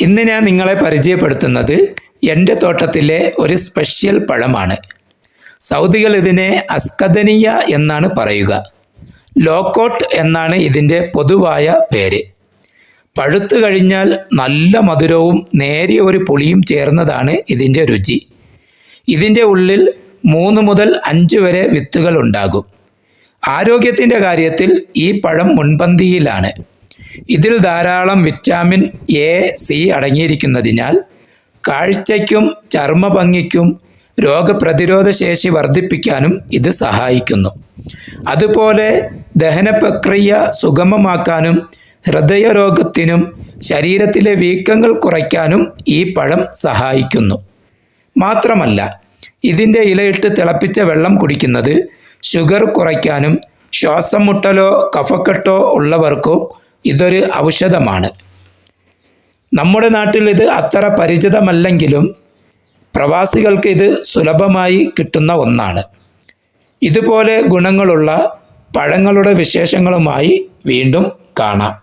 ഇന്ന് ഞാൻ നിങ്ങളെ പരിചയപ്പെടുത്തുന്നത് എൻ്റെ തോട്ടത്തിലെ ഒരു സ്പെഷ്യൽ പഴമാണ്. സൗദികൾ ഇതിനെ അസ്കദനിയ എന്നാണ് പറയുക. ലോക്കോട്ട് എന്നാണ് ഇതിൻ്റെ പൊതുവായ പേര്. പഴുത്തു കഴിഞ്ഞാൽ നല്ല മധുരവും നേരിയ ഒരു പുളിയും ചേർന്നതാണ് ഇതിൻ്റെ രുചി. ഇതിൻ്റെ ഉള്ളിൽ 3 മുതൽ 5 വരെ വിത്തുകൾ ഉണ്ടാകും. ആരോഗ്യത്തിൻ്റെ കാര്യത്തിൽ ഈ പഴം മുൻപന്തിയിലാണ്. ഇതിൽ ധാരാളം വിറ്റാമിൻ എ, സി അടങ്ങിയിരിക്കുന്നതിനാൽ കാഴ്ചയ്ക്കും ചർമ്മഭംഗിക്കും രോഗപ്രതിരോധ ശേഷി വർദ്ധിപ്പിക്കാനും ഇത് സഹായിക്കുന്നു. അതുപോലെ ദഹന പ്രക്രിയ സുഗമമാക്കാനും ഹൃദയരോഗത്തിനും ശരീരത്തിലെ വീക്കങ്ങൾ കുറയ്ക്കാനും ഈ പഴം സഹായിക്കുന്നു. മാത്രമല്ല, ഇതിൻ്റെ ഇലയിട്ട് തിളപ്പിച്ച വെള്ളം കുടിക്കുന്നത് ഷുഗർ കുറയ്ക്കാനും ശ്വാസം മുട്ടലോ കഫക്കെട്ടോ ഉള്ളവർക്കും ഇതൊരു ഔഷധമാണ്. നമ്മുടെ നാട്ടിൽ ഇത് അത്ര പരിചിതമല്ലെങ്കിലും പ്രവാസികൾക്ക് ഇത് സുലഭമായി കിട്ടുന്ന ഒന്നാണ്. ഇതുപോലെ ഗുണങ്ങളുള്ള പഴങ്ങളുടെ വിശേഷങ്ങളുമായി വീണ്ടും കാണാം.